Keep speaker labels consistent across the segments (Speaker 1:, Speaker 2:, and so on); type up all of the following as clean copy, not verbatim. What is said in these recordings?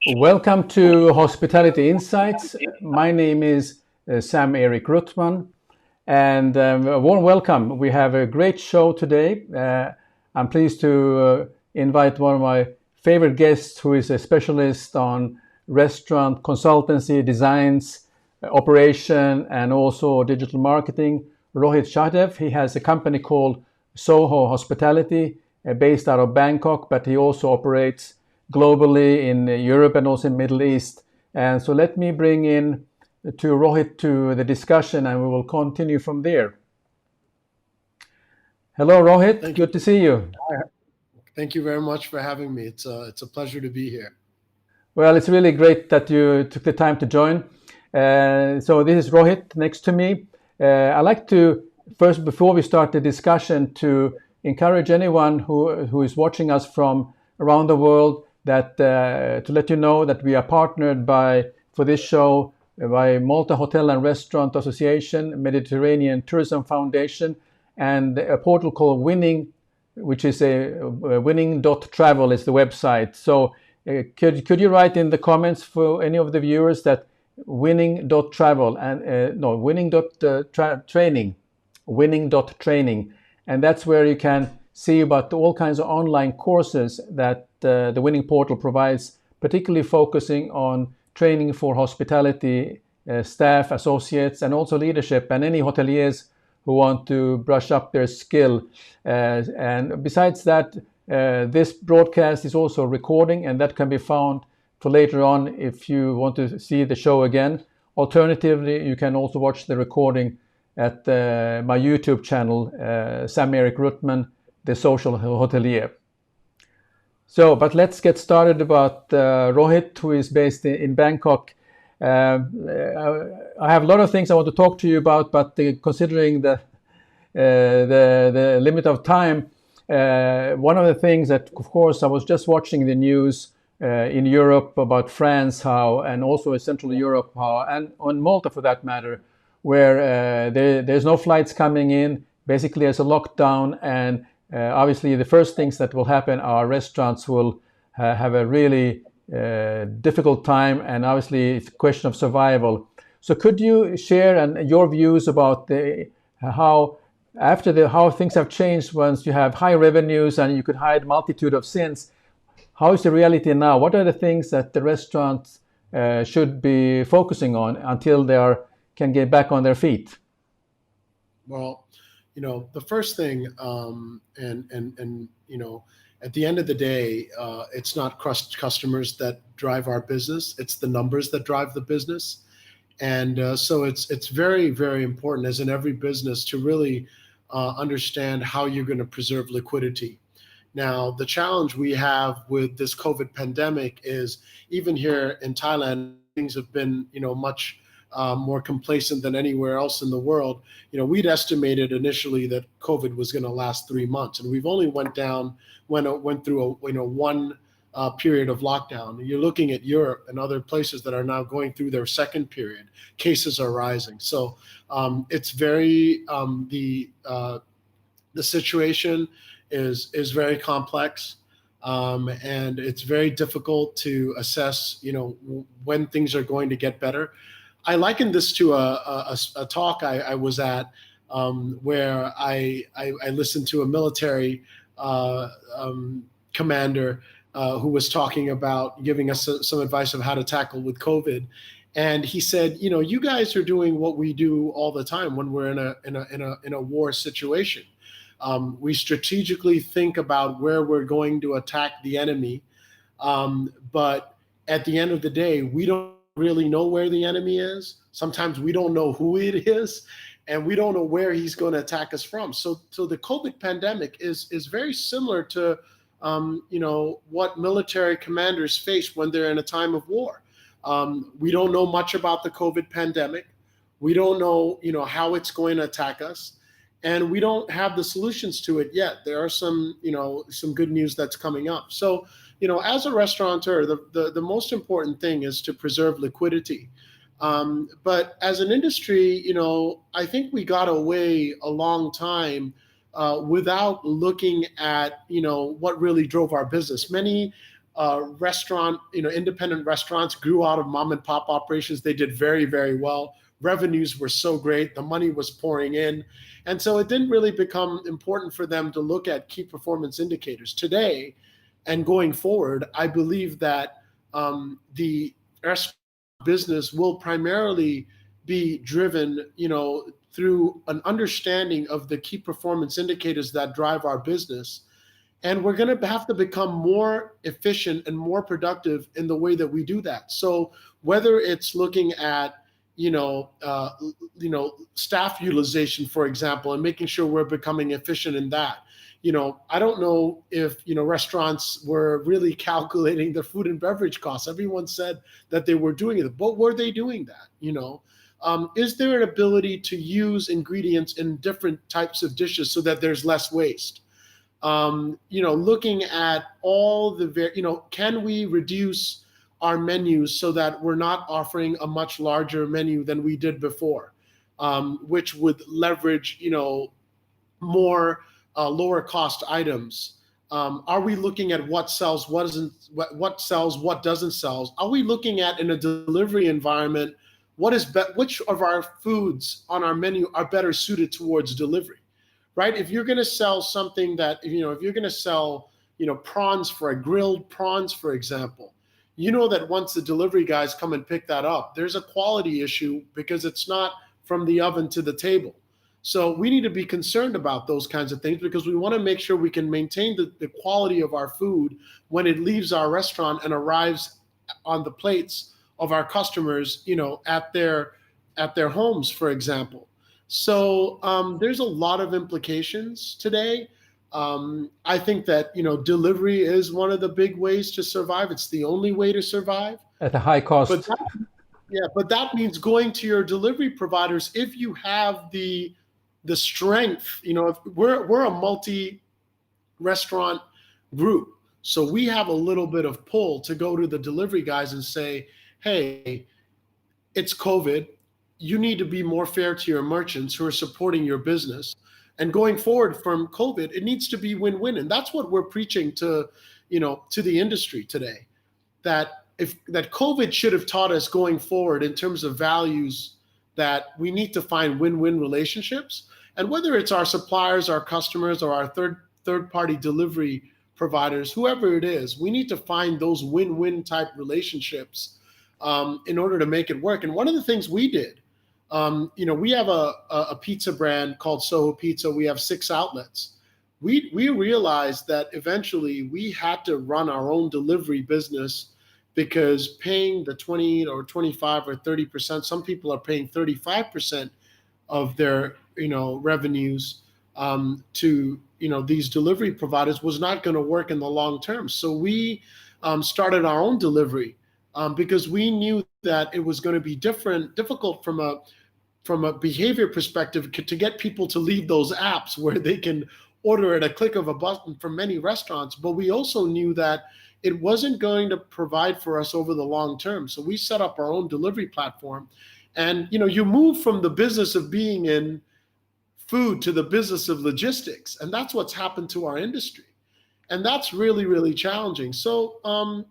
Speaker 1: Welcome to Hospitality Insights. My name is Sam-Erik Ruttmann, and a warm welcome. We have a great show today. I'm pleased to invite one of my favorite guests, who is a specialist on restaurant consultancy, designs, operation, and also digital marketing, Rohit Sachdev. He has a company called Soho Hospitality, based out of Bangkok, but he also operates globally in Europe and also in Middle East. And so let me bring in to Rohit to the discussion, and we will continue from there. Hello, Rohit.
Speaker 2: Thank you.
Speaker 1: Good to see you.
Speaker 2: Thank you very much for having me. It's a pleasure to be here.
Speaker 1: Well, it's really great that you took the time to join. So this is Rohit next to me. I'd like to first, before we start the discussion, to encourage anyone who is watching us from around the world that to let you know that we are partnered for this show by Malta Hotel and Restaurant Association, Mediterranean Tourism Foundation, and a portal called Winning, which is winning.travel is the website. So could you write in the comments for any of the viewers that winning.travel and no, winning.training, winning.training, and that's where you can see about all kinds of online courses that the Winning portal provides, particularly focusing on training for hospitality staff, associates, and also leadership, and any hoteliers who want to brush up their skill. And besides that, this broadcast is also recording, and that can be found for later on if you want to see the show again. Alternatively, you can also watch the recording at my YouTube channel, Sam-Erik Ruttmann, the Social Hotelier. So, but let's get started about Rohit, who is based in Bangkok. I have a lot of things I want to talk to you about, but considering the limit of time, one of the things that, of course, I was just watching the news in Europe about France, and also in Central Europe, and on Malta for that matter, where there's no flights coming in. Basically, there's a lockdown, and obviously the first things that will happen are restaurants will have a really difficult time, and obviously it's a question of survival. So could you share your views about how things have changed once you have high revenues and you could hide multitude of sins? How is the reality now? What are the things that the restaurants should be focusing on until can get back on their feet?
Speaker 2: Well, the first thing, at the end of the day, it's not customers that drive our business; it's the numbers that drive the business. And so it's very, very important, as in every business, to really understand how you're going to preserve liquidity. Now, the challenge we have with this COVID pandemic is, even here in Thailand, things have been, much more complacent than anywhere else in the world. We'd estimated initially that COVID was going to last 3 months, and we've only went through one period of lockdown. You're looking at Europe and other places that are now going through their second period. Cases are rising, so it's very the situation is very complex, and it's very difficult to assess, when things are going to get better. I liken this to a talk I was at, where I listened to a military commander who was talking about giving us some advice of how to tackle with COVID. And he said, you guys are doing what we do all the time when we're in a war situation. We strategically think about where we're going to attack the enemy, but at the end of the day, we don't really know where the enemy is. Sometimes we don't know who it is, and we don't know where he's going to attack us from. So the COVID pandemic is very similar to what military commanders face when they're in a time of war. We don't know much about the COVID pandemic. We don't know how it's going to attack us, and we don't have the solutions to it yet. There are some good news that's coming up. So as a restaurateur, the most important thing is to preserve liquidity. But as an industry, I think we got away a long time without looking at what really drove our business. Many restaurant, independent restaurants grew out of mom and pop operations. They did very, very well. Revenues were so great. The money was pouring in. And so it didn't really become important for them to look at key performance indicators. Today and going forward, I believe that the restaurant business will primarily be driven, through an understanding of the key performance indicators that drive our business. And we're going to have to become more efficient and more productive in the way that we do that. So whether it's looking at, staff utilization, for example, and making sure we're becoming efficient in that. I don't know if, restaurants were really calculating their food and beverage costs. Everyone said that they were doing it, but were they doing that? Is there an ability to use ingredients in different types of dishes so that there's less waste? Looking at all the, can we reduce our menus so that we're not offering a much larger menu than we did before, which would leverage, more lower cost items? Are we looking at what sells, what sells, what doesn't sell? Are we looking at, in a delivery environment, which of our foods on our menu are better suited towards delivery? Right? If you're going to sell something that, if you're going to sell, prawns, grilled prawns, for example, that once the delivery guys come and pick that up, there's a quality issue because it's not from the oven to the table. So we need to be concerned about those kinds of things because we want to make sure we can maintain the quality of our food when it leaves our restaurant and arrives on the plates of our customers, at their homes, for example. So there's a lot of implications today. I think that, delivery is one of the big ways to survive. It's the only way to survive.
Speaker 1: At a high cost.
Speaker 2: But that means going to your delivery providers if you have the strength. If we're a multi-restaurant group, so we have a little bit of pull to go to the delivery guys and say, hey, it's COVID. You need to be more fair to your merchants who are supporting your business. And going forward from COVID, it needs to be win-win. And that's what we're preaching to the industry today, that COVID should have taught us going forward in terms of values, that we need to find win-win relationships. And whether it's our suppliers, our customers, or our third-party delivery providers, whoever it is, we need to find those win-win type relationships in order to make it work. And one of the things we did, we have a pizza brand called Soho Pizza. We have 6 outlets. We realized that eventually we had to run our own delivery business because paying the 20 or 25 or 30%, some people are paying 35% of their, revenues to, these delivery providers was not going to work in the long term. So we started our own delivery because we knew that it was going to be difficult from a behavior perspective to get people to leave those apps where they can order at a click of a button from many restaurants. But we also knew that it wasn't going to provide for us over the long term. So we set up our own delivery platform. And, you move from the business of being in food to the business of logistics. And that's what's happened to our industry. And that's really, really challenging. So, I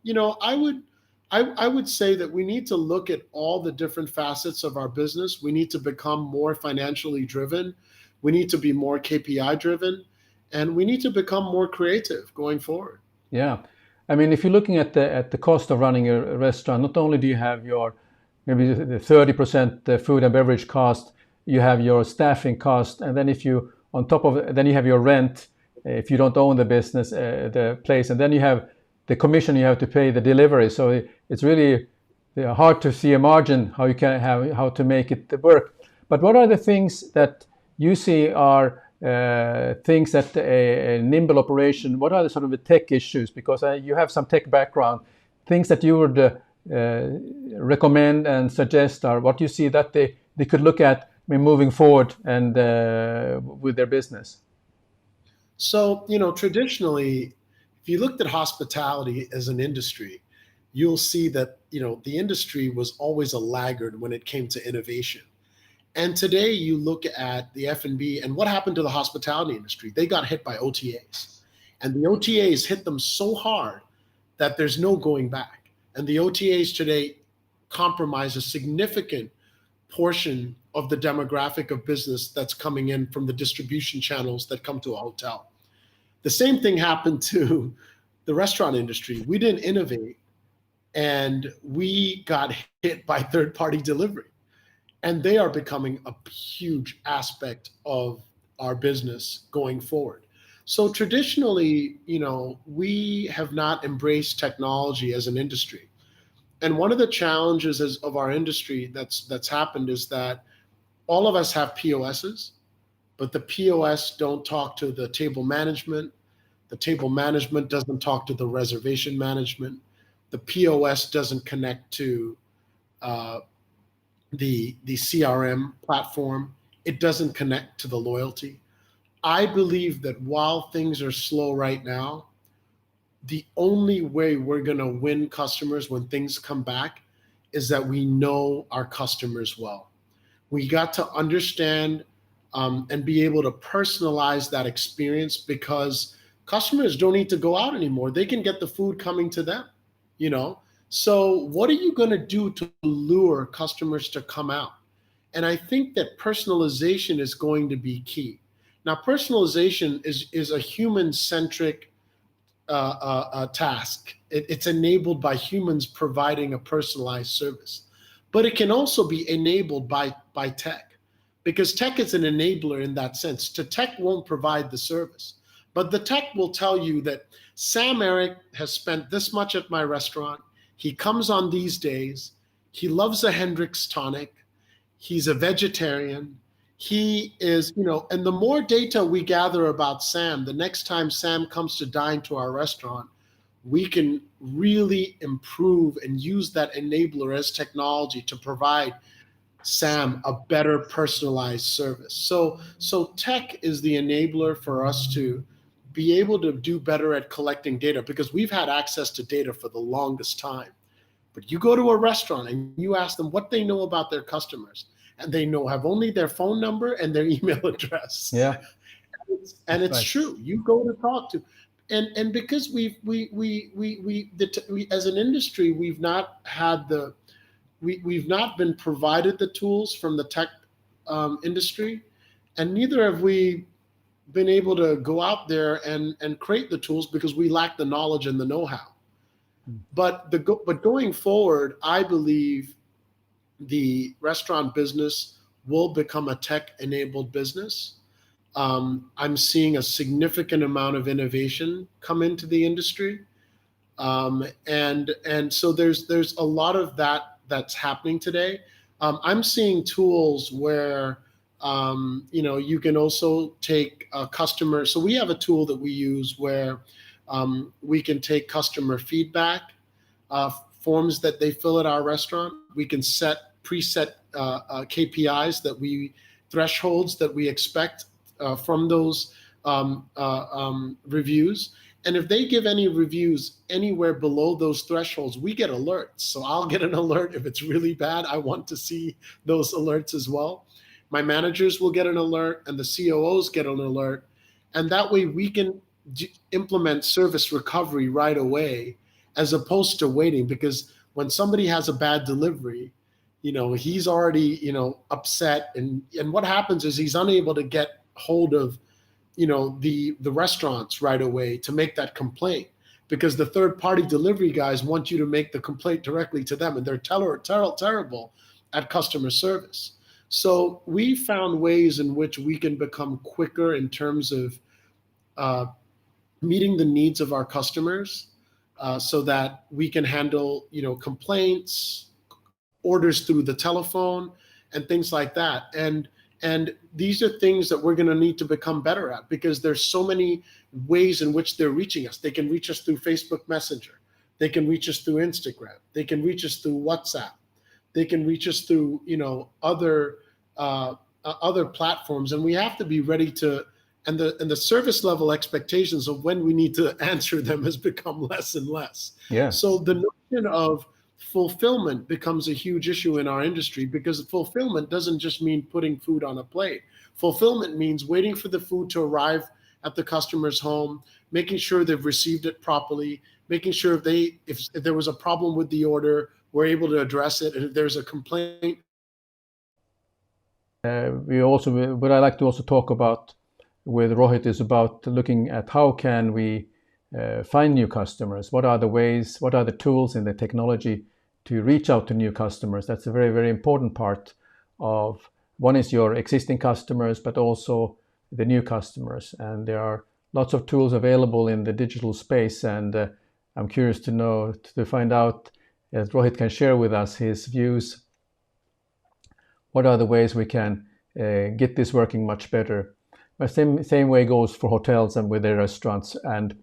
Speaker 2: would say that we need to look at all the different facets of our business. We need to become more financially driven. We need to be more KPI driven, and we need to become more creative going forward.
Speaker 1: Yeah. I mean, if you're looking at the cost of running a restaurant, not only do you have your maybe the 30% food and beverage cost, you have your staffing cost, and then if you on top of it, then you have your rent if you don't own the business, the place, and then you have the commission you have to pay the delivery. So it's really hard to see a margin how to make it work. But what are the things that you see are things that a nimble operation? What are the sort of the tech issues? Because you have some tech background. Things that you would recommend and suggest are what you see that they could look at moving forward and with their business.
Speaker 2: So traditionally, if you looked at hospitality as an industry, you'll see that, the industry was always a laggard when it came to innovation. And today you look at the F&B and what happened to the hospitality industry. They got hit by OTAs. And the OTAs hit them so hard that there's no going back. And the OTAs today compromise a significant portion of the demographic of business that's coming in from the distribution channels that come to a hotel. The same thing happened to the restaurant industry. We didn't innovate, and we got hit by third-party delivery. And they are becoming a huge aspect of our business going forward. So traditionally, we have not embraced technology as an industry. And one of the challenges of our industry that's happened is that all of us have POSs, but the POS don't talk to the table management. The table management doesn't talk to the reservation management. The POS doesn't connect to the CRM platform. It doesn't connect to the loyalty. I believe that while things are slow right now, the only way we're going to win customers when things come back is that we know our customers well. We got to understand and be able to personalize that experience, because customers don't need to go out anymore. They can get the food coming to them, So what are you going to do to lure customers to come out? And I think that personalization is going to be key. Now, personalization is a human-centric task. It's enabled by humans providing a personalized service. But it can also be enabled by tech, because tech is an enabler in that sense. Tech won't provide the service, but the tech will tell you that Sam-Erik has spent this much at my restaurant. He comes on these days. He loves a Hendrick's tonic. He's a vegetarian. He is, and the more data we gather about Sam, the next time Sam comes to dine to our restaurant, we can really improve and use that enabler as technology to provide Sam a better personalized service. So tech is the enabler for us to be able to do better at collecting data, because we've had access to data for the longest time. But you go to a restaurant and you ask them what they know about their customers, and they have only their phone number and their email address.
Speaker 1: Yeah.
Speaker 2: And it's true. You go to talk to, and because we as an industry, we've not been provided the tools from the tech industry, and neither have we been able to go out there and create the tools, because we lack the knowledge and the know-how. But going forward, I believe the restaurant business will become a tech-enabled business. I'm seeing a significant amount of innovation come into the industry, and so there's a lot of that's happening today. I'm seeing tools where you can also take a customer. So we have a tool that we use where we can take customer feedback forms that they fill at our restaurant. We can set preset KPIs thresholds that we expect from those reviews. And if they give any reviews anywhere below those thresholds, we get alerts. So I'll get an alert if it's really bad. I want to see those alerts as well. My managers will get an alert, and the COOs get an alert. And that way we can implement service recovery right away, as opposed to waiting. Because when somebody has a bad delivery, he's already, upset. And what happens is he's unable to get hold of, the restaurants right away to make that complaint, because the third-party delivery guys want you to make the complaint directly to them, and they're terrible at customer service. So we found ways in which we can become quicker in terms of meeting the needs of our customers, so that we can handle, complaints, orders through the telephone, and things like that. And these are things that we're going to need to become better at, because there's so many ways in which they're reaching us. They can reach us through Facebook Messenger. They can reach us through Instagram. They can reach us through WhatsApp. They can reach us through, other platforms. And we have to be ready to, and the service level expectations of when we need to answer them has become less and less.
Speaker 1: Yeah.
Speaker 2: So the notion of fulfillment becomes a huge issue in our industry, because fulfillment doesn't just mean putting food on a plate. Fulfillment means waiting for the food to arrive at the customer's home, making sure they've received it properly, making sure if there was a problem with the order, we're able to address it. And if there's a complaint,
Speaker 1: what I like to also talk about with Rohit is about looking at how can we find new customers. What are the ways? What are the tools and the technology to reach out to new customers? That's a very, very important part of, one is your existing customers, but also the new customers. And there are lots of tools available in the digital space. And I'm curious to find out, as Rohit can share with us his views, what are the ways we can get this working much better. The same way goes for hotels and with their restaurants. And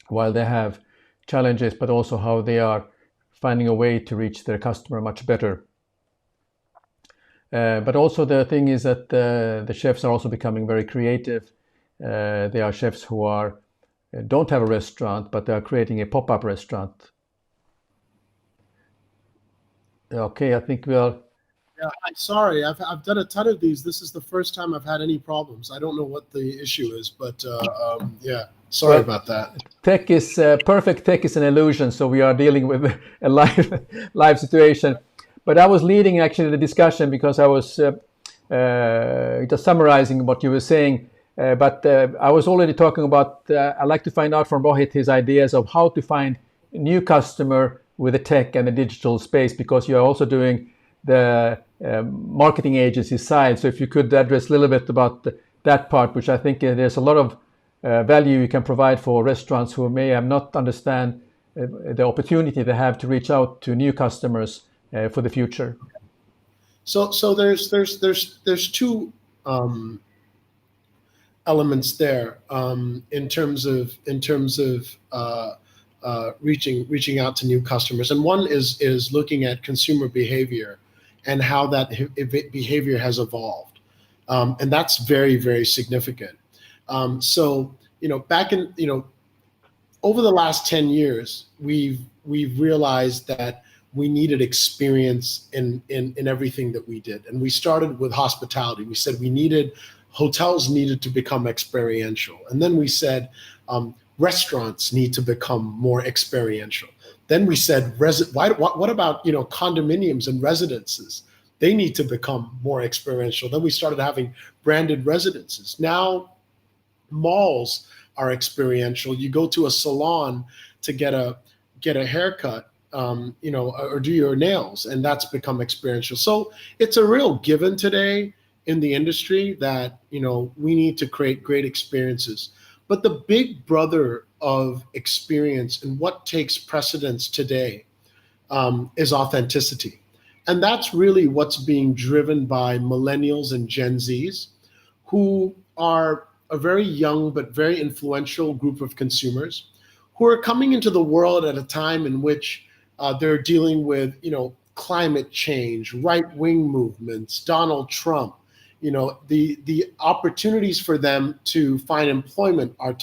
Speaker 1: while they have challenges, but also how they are finding a way to reach their customer much better. But also the thing is that the chefs are also becoming very creative. There are chefs who don't have a restaurant, but they are creating a pop-up restaurant. Okay, I think we'll...
Speaker 2: Yeah, I'm sorry. I've done a ton of these. This is the first time I've had any problems. I don't know what the issue is, but yeah, sorry about that.
Speaker 1: Perfect tech is an illusion, so we are dealing with a live situation. But I was leading actually the discussion because I was just summarizing what you were saying. But I was already talking about, I'd like to find out from Rohit his ideas of how to find a new customer with the tech and the digital space, because you're also doing the marketing agency side. So if you could address a little bit about that part, which I think there's a lot of value you can provide for restaurants who may have not understand the opportunity they have to reach out to new customers for the future.
Speaker 2: So there's two elements there in terms of reaching out to new customers, and one is looking at consumer behavior and how that behavior has evolved, and that's very, very significant. So back in over the last 10 years, we've realized that we needed experience in everything that we did, and we started with hospitality. We said hotels needed to become experiential, and then we said restaurants need to become more experiential. Then we said, what about condominiums and residences? They need to become more experiential. Then we started having branded residences. Now malls are experiential. You go to a salon to get a haircut, or do your nails, and that's become experiential. So it's a real given today in the industry that we need to create great experiences. But the big brother of experience and what takes precedence today is authenticity. And that's really what's being driven by millennials and Gen Zs, who are a very young but very influential group of consumers who are coming into the world at a time in which they're dealing with, climate change, right-wing movements, Donald Trump. The opportunities for them to find employment are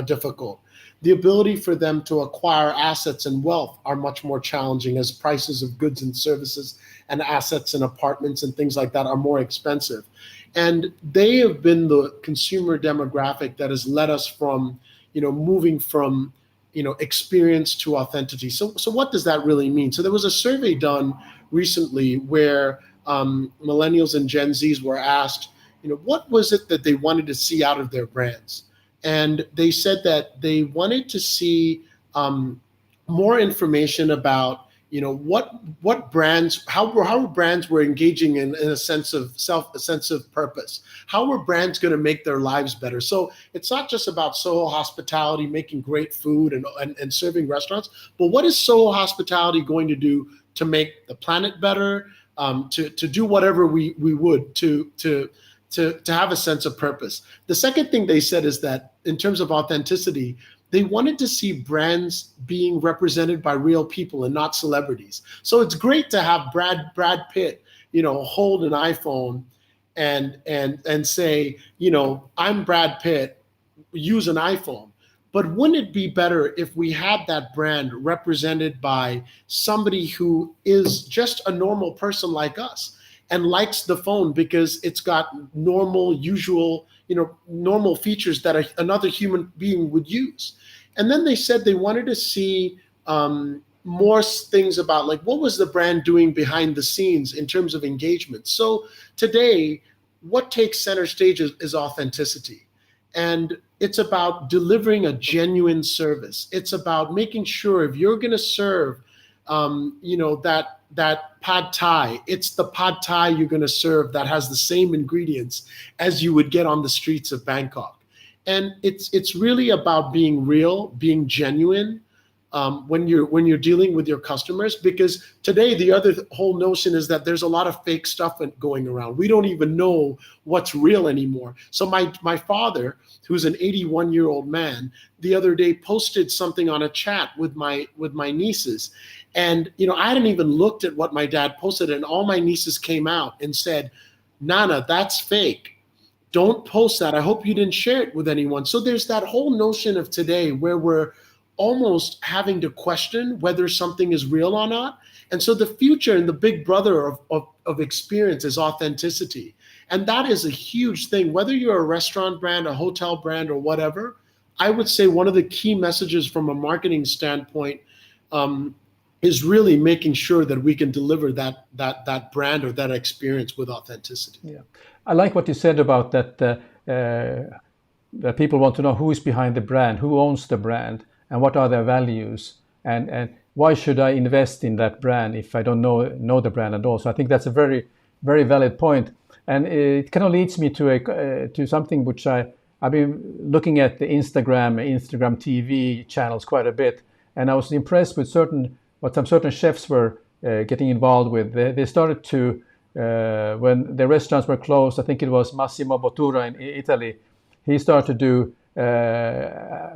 Speaker 2: difficult. The ability for them to acquire assets and wealth are much more challenging as prices of goods and services and assets and apartments and things like that are more expensive. And they have been the consumer demographic that has led us from, moving from, experience to authenticity. So what does that really mean? So there was a survey done recently where millennials and Gen Zs were asked, what was it that they wanted to see out of their brands? And they said that they wanted to see more information about, what brands, how brands were engaging in a sense of purpose. How were brands going to make their lives better? So it's not just about Soho Hospitality making great food and serving restaurants, but what is Soho Hospitality going to do to make the planet better, to do whatever we would to have a sense of purpose. The second thing they said is that in terms of authenticity, they wanted to see brands being represented by real people and not celebrities. So it's great to have Brad Pitt, hold an iPhone and say, I'm Brad Pitt, use an iPhone. But wouldn't it be better if we had that brand represented by somebody who is just a normal person like us and likes the phone because it's got normal, usual, normal features that another human being would use? And then they said they wanted to see more things about like what was the brand doing behind the scenes in terms of engagement. So today, what takes center stage is authenticity. And it's about delivering a genuine service. It's about making sure if you're going to serve, that pad thai, it's the pad thai you're going to serve that has the same ingredients as you would get on the streets of Bangkok. And it's really about being real, being genuine, when you're dealing with your customers, because today the other whole notion is that there's a lot of fake stuff going around. We don't even know what's real anymore. So my father, who's an 81-year-old man, the other day posted something on a chat with my nieces, and I hadn't even looked at what my dad posted, and all my nieces came out and said, "Nana, that's fake. Don't post that. I hope you didn't share it with anyone." So there's that whole notion of today where we're almost having to question whether something is real or not. And so the future and the big brother of experience is authenticity. And that is a huge thing. Whether you're a restaurant brand, a hotel brand, or whatever, I would say one of the key messages from a marketing standpoint is really making sure that we can deliver that brand or that experience with authenticity.
Speaker 1: Yeah, I like what you said about that. That people want to know who is behind the brand, who owns the brand, and what are their values, and why should I invest in that brand if I don't know the brand at all? So I think that's a very, very valid point, and it kind of leads me to something which I've been looking at the Instagram TV channels quite a bit, and I was impressed with what some certain chefs were getting involved with. They started to when the restaurants were closed. I think it was Massimo Bottura in Italy. He started to do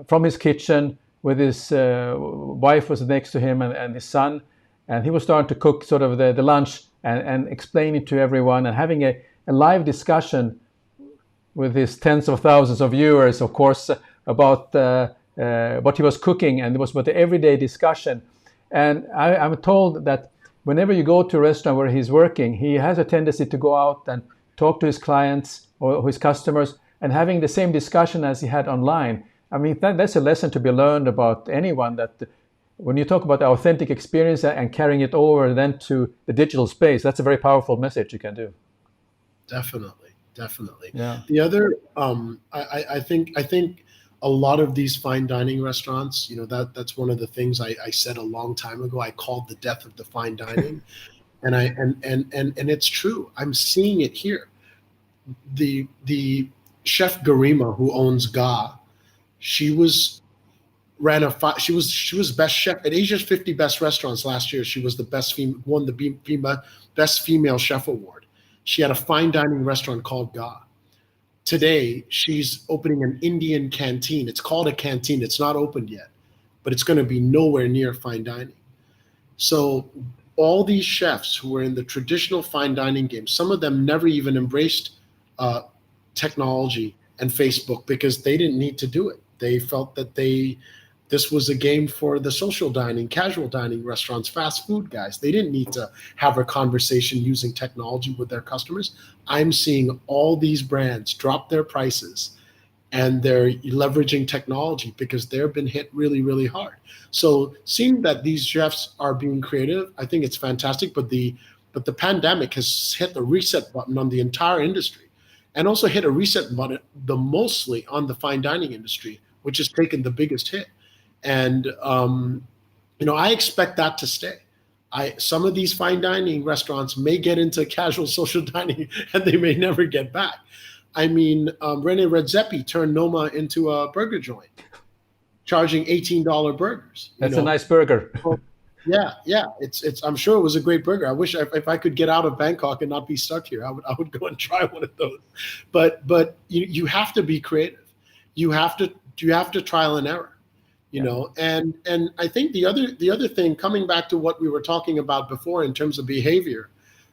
Speaker 1: from his kitchen, with his wife was next to him and his son, and he was starting to cook sort of the lunch and explain it to everyone and having a live discussion with his tens of thousands of viewers, of course, about what he was cooking, and it was about the everyday discussion. And I'm told that whenever you go to a restaurant where he's working, he has a tendency to go out and talk to his clients or his customers and having the same discussion as he had online. I mean, that's a lesson to be learned about anyone, that when you talk about the authentic experience and carrying it over then to the digital space, that's a very powerful message you can do.
Speaker 2: Definitely.
Speaker 1: Yeah.
Speaker 2: The other, I think a lot of these fine dining restaurants, that's one of the things I said a long time ago. I called the death of the fine dining, and it's true. I'm seeing it here. The chef Garima, who owns Ga, she was best chef at Asia's 50 best restaurants last year. She was the best won the best female chef award. She had a fine dining restaurant called Ga. Today, she's opening an Indian canteen. It's called a canteen. It's not opened yet, but it's going to be nowhere near fine dining. So all these chefs who were in the traditional fine dining game, some of them never even embraced technology and Facebook because they didn't need to do it. They felt that this was a game for the social dining, casual dining restaurants, fast food guys. They didn't need to have a conversation using technology with their customers. I'm seeing all these brands drop their prices and they're leveraging technology because they've been hit really, really hard. So seeing that these chefs are being creative, I think it's fantastic, but the pandemic has hit the reset button on the entire industry and also hit a reset button mostly on the fine dining industry, which has taken the biggest hit. And, I expect that to stay. Some of these fine dining restaurants may get into casual social dining and they may never get back. I mean, Rene Redzepi turned Noma into a burger joint, charging $18 burgers.
Speaker 1: That's a nice burger.
Speaker 2: Well, yeah. It's. I'm sure it was a great burger. I wish if I could get out of Bangkok and not be stuck here, I would go and try one of those. But you have to be creative. You have to trial and error. And I think the other thing, coming back to what we were talking about before in terms of behavior,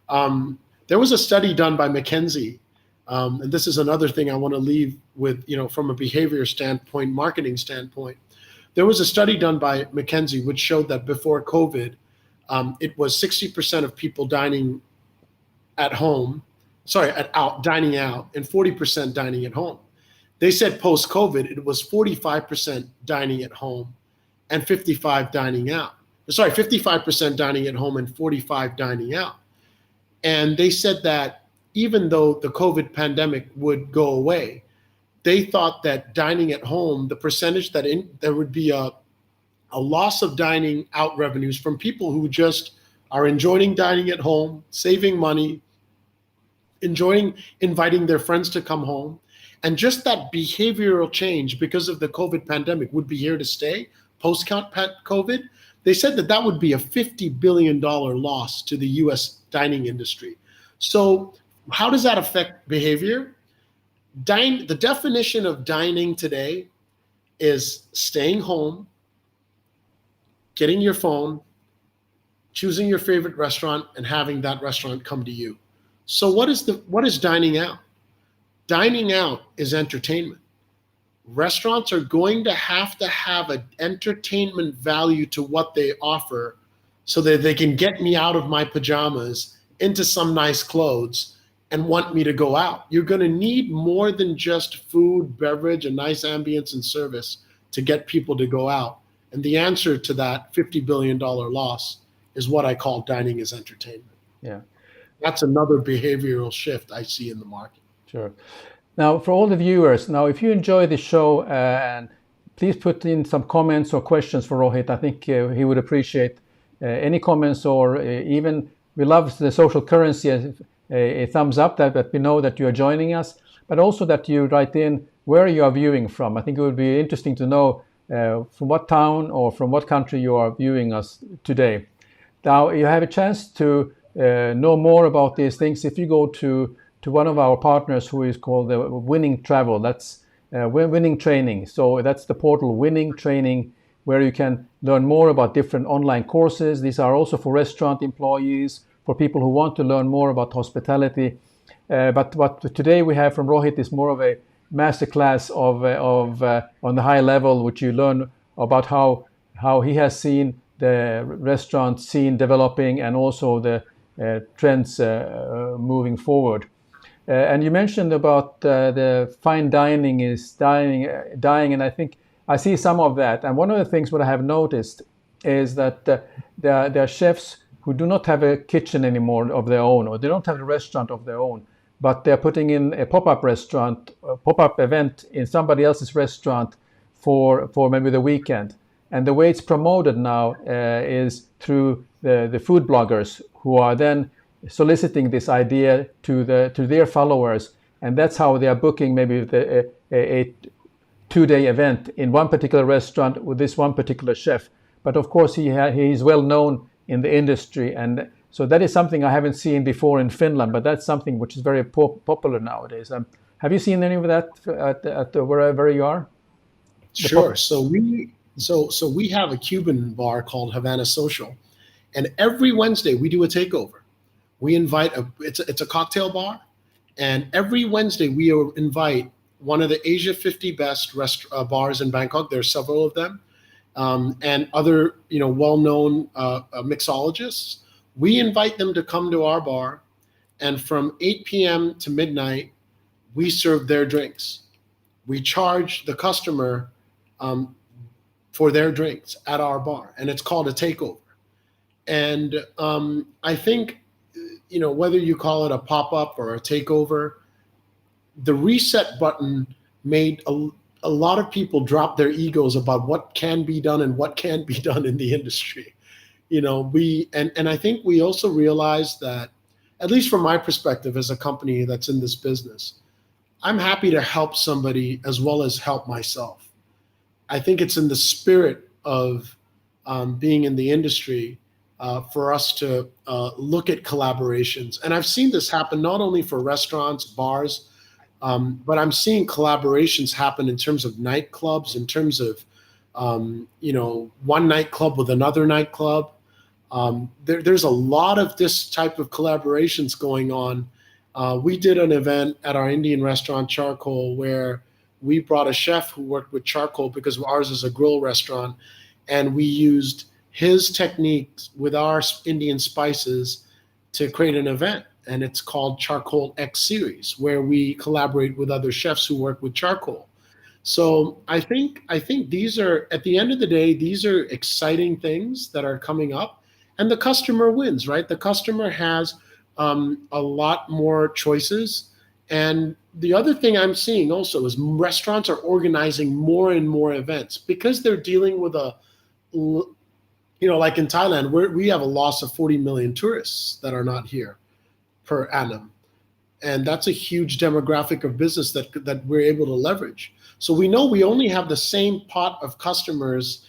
Speaker 2: there was a study done by McKinsey, and this is another thing I want to leave with, from a behavior standpoint, marketing standpoint. There was a study done by McKinsey which showed that before COVID, it was 60% of people dining out, and 40% dining at home. They said post-COVID, it was 45% dining at home and 55 dining out. Sorry, 55% dining at home and 45 dining out. And they said that even though the COVID pandemic would go away, they thought that dining at home, the percentage that there would be a loss of dining out revenues from people who just are enjoying dining at home, saving money, enjoying inviting their friends to come home. And just that behavioral change because of the COVID pandemic would be here to stay post-COVID. They said that that would be a $50 billion loss to the US dining industry. So how does that affect behavior? The definition of dining today is staying home, getting your phone, choosing your favorite restaurant, and having that restaurant come to you. So what is dining out? Dining out is entertainment. Restaurants are going to have an entertainment value to what they offer so that they can get me out of my pajamas into some nice clothes and want me to go out. You're going to need more than just food, beverage, a nice ambience and service to get people to go out. And the answer to that $50 billion loss is what I call dining as entertainment.
Speaker 1: Yeah.
Speaker 2: That's another behavioral shift I see in the market.
Speaker 1: Sure. Now, for all the viewers, if you enjoy the show, and please put in some comments or questions for Rohit. I think he would appreciate any comments, or even we love the social currency as a thumbs up that we know that you are joining us, but also that you write in where you are viewing from. I think it would be interesting to know from what town or from what country you are viewing us today. Now, you have a chance to know more about these things if you go to one of our partners, who is called the Winning Travel. That's Winning Training. So that's the portal Winning Training, where you can learn more about different online courses. These are also for restaurant employees, for people who want to learn more about hospitality. But what today we have from Rohit is more of a masterclass on the high level, which you learn about how he has seen the restaurant scene developing and also the trends moving forward. And you mentioned about the fine dining is dying, and I think I see some of that. And one of the things what I have noticed is that there are chefs who do not have a kitchen anymore of their own, or they don't have a restaurant of their own, but they're putting in a pop-up restaurant, a pop-up event in somebody else's restaurant for maybe the weekend. And the way it's promoted now is through the food bloggers, who are then soliciting this idea to their followers, and that's how they are booking maybe a 2-day event in one particular restaurant with this one particular chef. But of course, he is well known in the industry, and so that is something I haven't seen before in Finland. But that's something which is very popular nowadays. Have you seen any of that at wherever you are?
Speaker 2: Sure. So we have a Cuban bar called Havana Social, and every Wednesday we do a takeover. We invite it's a cocktail bar, and every Wednesday we invite one of the Asia 50 best bars in Bangkok. There's several of them, and other well-known mixologists. We invite them to come to our bar, and from 8 p.m. to midnight, we serve their drinks. We charge the customer for their drinks at our bar, and it's called a takeover. And I think, whether you call it a pop-up or a takeover, the reset button made a lot of people drop their egos about what can be done and what can't be done in the industry. And I think we also realized that, at least from my perspective as a company that's in this business, I'm happy to help somebody as well as help myself. I think it's in the spirit of being in the industry for us to look at collaborations. And I've seen this happen not only for restaurants, bars, but I'm seeing collaborations happen in terms of nightclubs, in terms of, one nightclub with another nightclub. There's a lot of this type of collaborations going on. We did an event at our Indian restaurant, Charcoal, where we brought a chef who worked with charcoal because ours is a grill restaurant, and we used his techniques with our Indian spices to create an event. And it's called Charcoal X Series, where we collaborate with other chefs who work with charcoal. So I think these are, at the end of the day, these are exciting things that are coming up, and the customer wins, right? The customer has a lot more choices. And the other thing I'm seeing also is restaurants are organizing more and more events because they're dealing with like in Thailand, where we have a loss of 40 million tourists that are not here per annum. And that's a huge demographic of business that we're able to leverage. So we know we only have the same pool of customers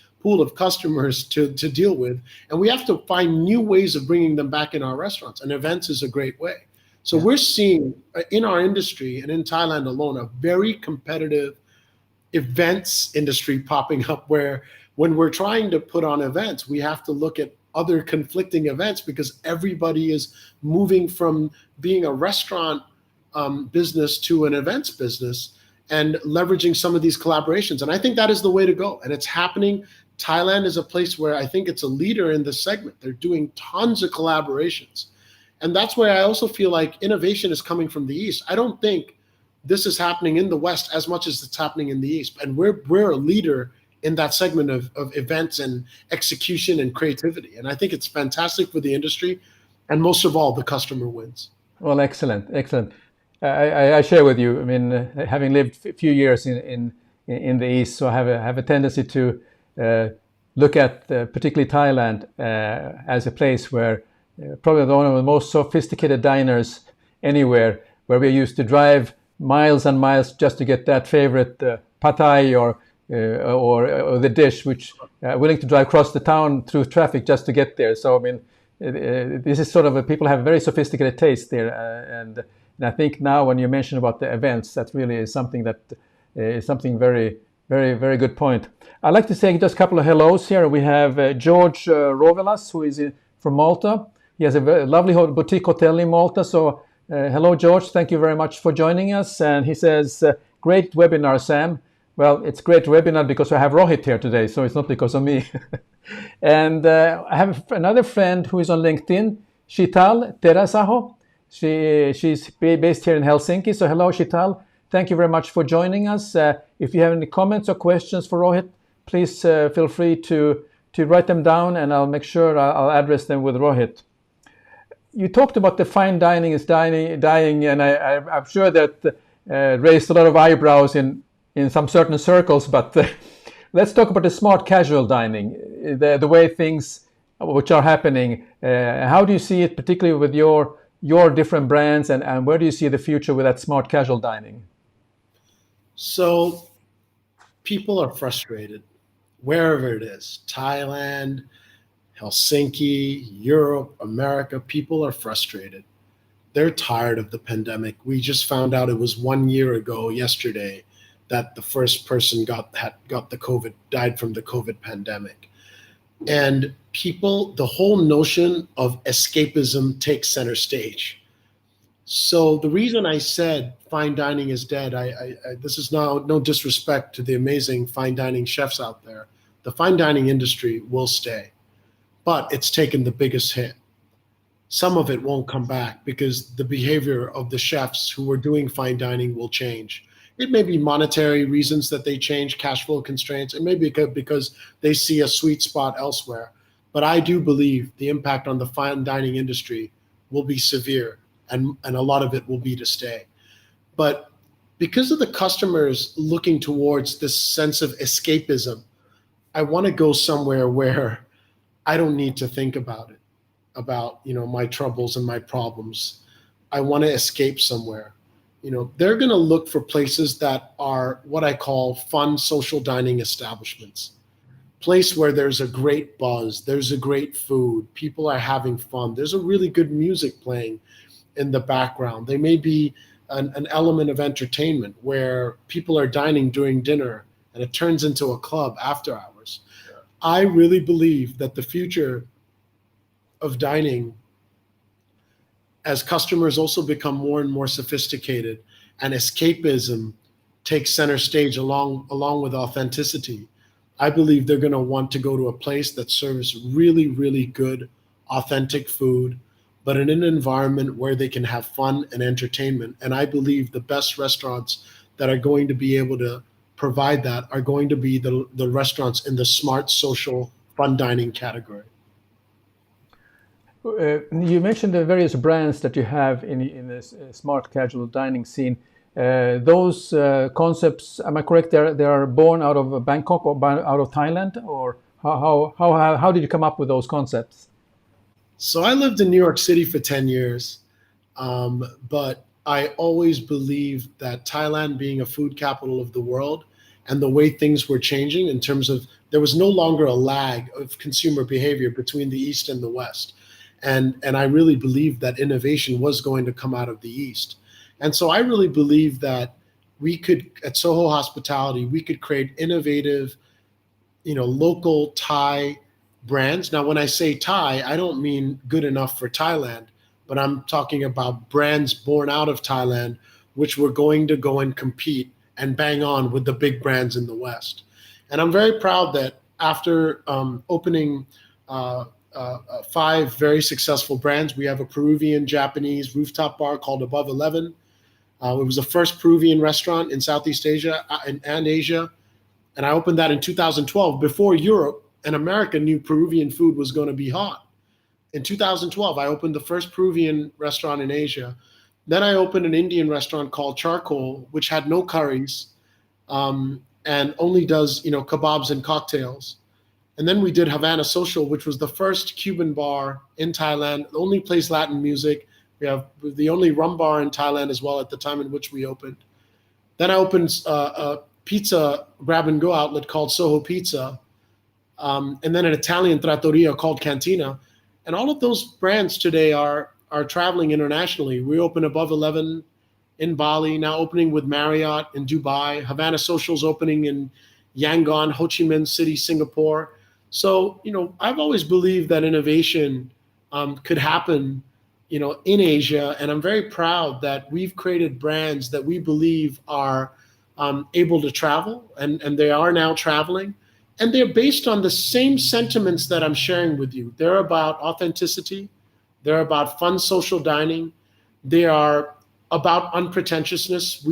Speaker 2: to deal with, and we have to find new ways of bringing them back in our restaurants. And events is a great way. So we're seeing in our industry and in Thailand alone a very competitive events industry popping up, where when we're trying to put on events, we have to look at other conflicting events because everybody is moving from being a restaurant business to an events business and leveraging some of these collaborations. And I think that is the way to go. And it's happening. Thailand is a place where I think it's a leader in this segment. They're doing tons of collaborations. And that's where I also feel like innovation is coming from the East. I don't think this is happening in the West as much as it's happening in the East. And we're a leader in that segment of events and execution and creativity. And I think it's fantastic for the industry. And most of all, the customer wins.
Speaker 1: Well, excellent, excellent. I share with you. I mean, having lived a few years in the East, so I have a tendency to look at particularly Thailand as a place where probably one of the most sophisticated diners anywhere, where we used to drive miles and miles just to get that favorite pad thai or the dish, which willing to drive across the town through traffic just to get there. So I mean, this is sort of people have a very sophisticated taste there, and I think now when you mention about the events, that really is something that is something very, very, very good point. I'd like to say just a couple of hellos here. We have George Rovelas, who is from Malta. He has a very lovely boutique hotel in Malta. So hello, George. Thank you very much for joining us. And he says, great webinar, Sam. Well, it's great webinar because I have Rohit here today, so it's not because of me. And I have another friend who is on LinkedIn, Shital Terasaho. She's based here in Helsinki. So hello, Shital. Thank you very much for joining us. If you have any comments or questions for Rohit, please feel free to write them down, and I'll make sure I'll address them with Rohit. You talked about the fine dining is dying, and I'm sure that raised a lot of eyebrows in some certain circles, but let's talk about the smart casual dining, the way things which are happening. How do you see it, particularly with your different brands, and where do you see the future with that smart casual dining?
Speaker 2: So people are frustrated wherever it is, Thailand, Helsinki, Europe, America. People are frustrated. They're tired of the pandemic. We just found out it was 1 year ago yesterday that the first person died from the COVID pandemic. And people, the whole notion of escapism takes center stage. So the reason I said fine dining is dead, this is no disrespect to the amazing fine dining chefs out there. The fine dining industry will stay, but it's taken the biggest hit. Some of it won't come back because the behavior of the chefs who are doing fine dining will change. It may be monetary reasons that they change, cash flow constraints. It may be because they see a sweet spot elsewhere. But I do believe the impact on the fine dining industry will be severe, and a lot of it will be to stay. But because of the customers looking towards this sense of escapism, I want to go somewhere where I don't need to think about it, about my troubles and my problems. I want to escape somewhere. They're going to look for places that are what I call fun social dining establishments. Place where there's a great buzz, there's a great food, people are having fun, there's a really good music playing in the background. There may be an element of entertainment where people are dining during dinner and it turns into a club after hours. Yeah. I really believe that the future of dining, as customers also become more and more sophisticated and escapism takes center stage along with authenticity, I believe they're going to want to go to a place that serves really, really good, authentic food, but in an environment where they can have fun and entertainment. And I believe the best restaurants that are going to be able to provide that are going to be the restaurants in the smart, social, fun dining category.
Speaker 1: You mentioned the various brands that you have in this smart casual dining scene. Those concepts, am I correct? They are born out of Bangkok or out of Thailand, or how did you come up with those concepts?
Speaker 2: So I lived in New York City for 10 years, but I always believed that Thailand being a food capital of the world and the way things were changing in terms of there was no longer a lag of consumer behavior between the East and the West. And I really believed that innovation was going to come out of the East. And so I really believe that we could, at Soho Hospitality, we could create innovative, local Thai brands. Now, when I say Thai, I don't mean good enough for Thailand, but I'm talking about brands born out of Thailand, which were going to go and compete and bang on with the big brands in the West. And I'm very proud that after opening 5 very successful brands, we have a Peruvian Japanese rooftop bar called Above 11. It was the first Peruvian restaurant in Southeast Asia and Asia. And I opened that in 2012 before Europe and America knew Peruvian food was going to be hot. In 2012, I opened the first Peruvian restaurant in Asia. Then I opened an Indian restaurant called Charcoal, which had no curries and only does, kebabs and cocktails. And then we did Havana Social, which was the first Cuban bar in Thailand, the only plays Latin music. We have the only rum bar in Thailand as well at the time in which we opened. Then I opened a pizza grab-and-go outlet called Soho Pizza, and then an Italian trattoria called Cantina. And all of those brands today are traveling internationally. We open Above 11 in Bali, now opening with Marriott in Dubai. Havana Social's opening in Yangon, Ho Chi Minh City, Singapore. So, I've always believed that innovation could happen, in Asia. And I'm very proud that we've created brands that we believe are able to travel, and they are now traveling. And they're based on the same sentiments that I'm sharing with you. They're about authenticity. They're about fun social dining. They are about unpretentiousness.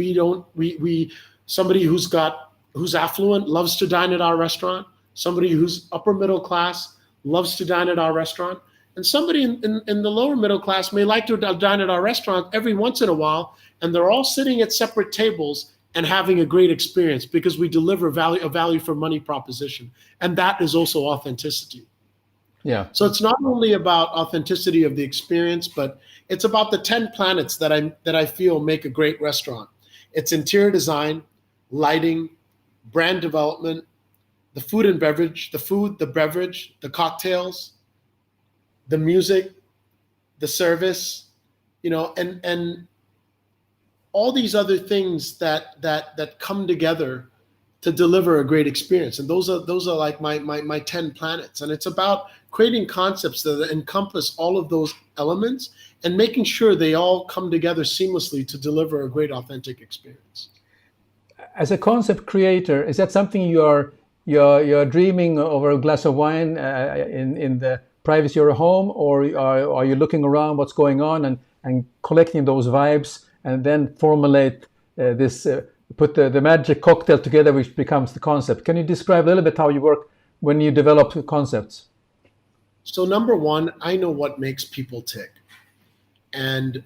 Speaker 2: Somebody who's affluent loves to dine at our restaurant. Somebody who's upper middle class loves to dine at our restaurant. And somebody in the lower middle class may like to dine at our restaurant every once in a while, and they're all sitting at separate tables and having a great experience because we deliver a value for money proposition. And that is also authenticity.
Speaker 1: Yeah.
Speaker 2: So it's not only about authenticity of the experience, but it's about the 10 planets that I feel make a great restaurant. It's interior design, lighting, brand development, the food and beverage, the food, the beverage, the cocktails, the music, the service, and all these other things that come together to deliver a great experience. And those are like my 10 planets. And it's about creating concepts that encompass all of those elements and making sure they all come together seamlessly to deliver a great authentic experience.
Speaker 1: As a concept creator, is that something you're dreaming over a glass of wine in the privacy of your home, or are you looking around what's going on and collecting those vibes and then formulate put the magic cocktail together, which becomes the concept? Can you describe a little bit how you work when you develop concepts?
Speaker 2: So number one, I know what makes people tick, and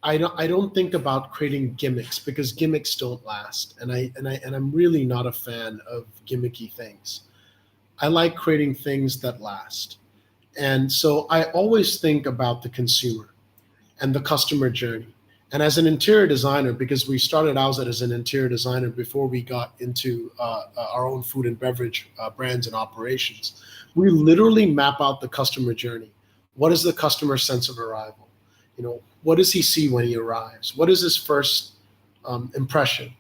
Speaker 2: I don't think about creating gimmicks because gimmicks don't last, and I'm really not a fan of gimmicky things. I like creating things that last, and so I always think about the consumer and the customer journey. And as an interior designer, because we started out as an interior designer before we got into our own food and beverage brands and operations, we literally map out the customer journey. What is the customer sense of arrival? What does he see when he arrives? What is his first impression?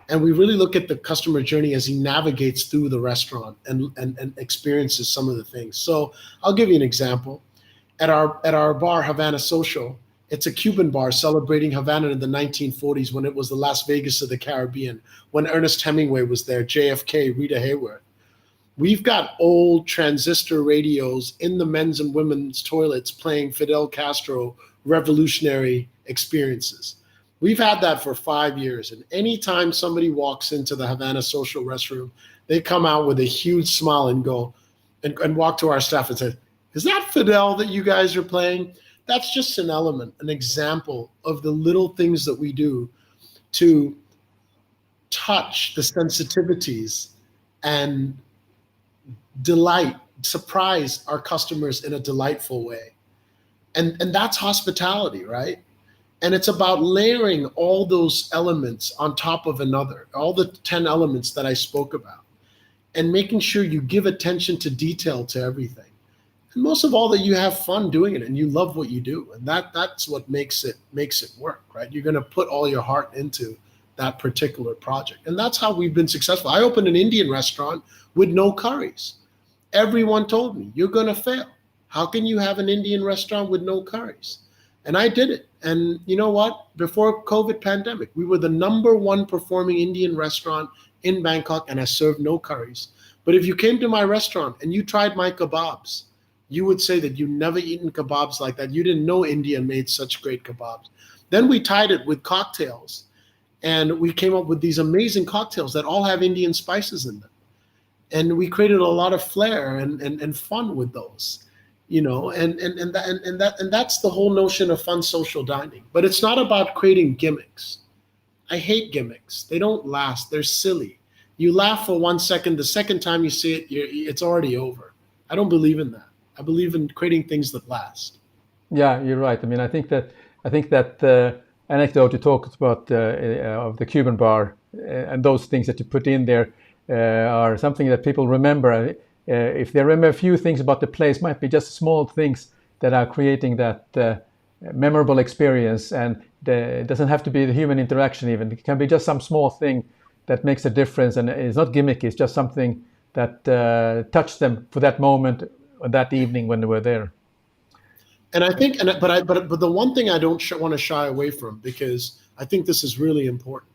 Speaker 2: And we really look at the customer journey as he navigates through the restaurant and experiences some of the things. So I'll give you an example. At our bar, Havana Social, it's a Cuban bar celebrating Havana in the 1940s when it was the Las Vegas of the Caribbean, when Ernest Hemingway was there, JFK, Rita Hayworth. We've got old transistor radios in the men's and women's toilets playing Fidel Castro revolutionary experiences. We've had that for 5 years. And anytime somebody walks into the Havana social restroom, they come out with a huge smile and go and walk to our staff and say, is that Fidel that you guys are playing? That's just an element, an example of the little things that we do to touch the sensitivities and delight, surprise our customers in a delightful way. And that's hospitality, right? And it's about layering all those elements on top of another, all the 10 elements that I spoke about, and making sure you give attention to detail to everything. And most of all, that you have fun doing it and you love what you do. And that's what makes it work, right? You're going to put all your heart into that particular project. And that's how we've been successful. I opened an Indian restaurant with no curries. Everyone told me, you're going to fail. How can you have an Indian restaurant with no curries? And I did it. And you know what? Before COVID pandemic, we were the #1 performing Indian restaurant in Bangkok, and I served no curries. But if you came to my restaurant and you tried my kebabs, you would say that you've never eaten kebabs like that. You didn't know India made such great kebabs. Then we tied it with cocktails, and we came up with these amazing cocktails that all have Indian spices in them. And we created a lot of flair and fun with those. And that's the whole notion of fun social dining. But it's not about creating gimmicks. I hate gimmicks. They don't last. They're silly. You laugh for 1 second. The second time you see it, it's already over. I don't believe in that. I believe in creating things that last.
Speaker 1: Yeah, you're right. I mean, I think that anecdote you talked about of the Cuban bar and those things that you put in there are something that people remember. If they remember a few things about the place, might be just small things that are creating that memorable experience. And it doesn't have to be the human interaction even. It can be just some small thing that makes a difference. And it's not gimmicky. It's just something that touched them for that moment or that evening when they were there.
Speaker 2: And I think, but the one thing I don't want to shy away from, because I think this is really important.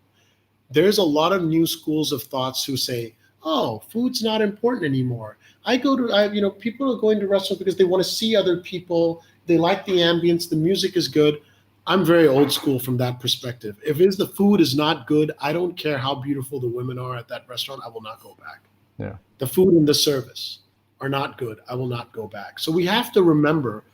Speaker 2: There's a lot of new schools of thoughts who say, oh, food's not important anymore. People are going to restaurants because they want to see other people. They like the ambience. The music is good. I'm very old school from that perspective. If the food is not good, I don't care how beautiful the women are at that restaurant. I will not go back.
Speaker 1: Yeah.
Speaker 2: The food and the service are not good. I will not go back. So we have to remember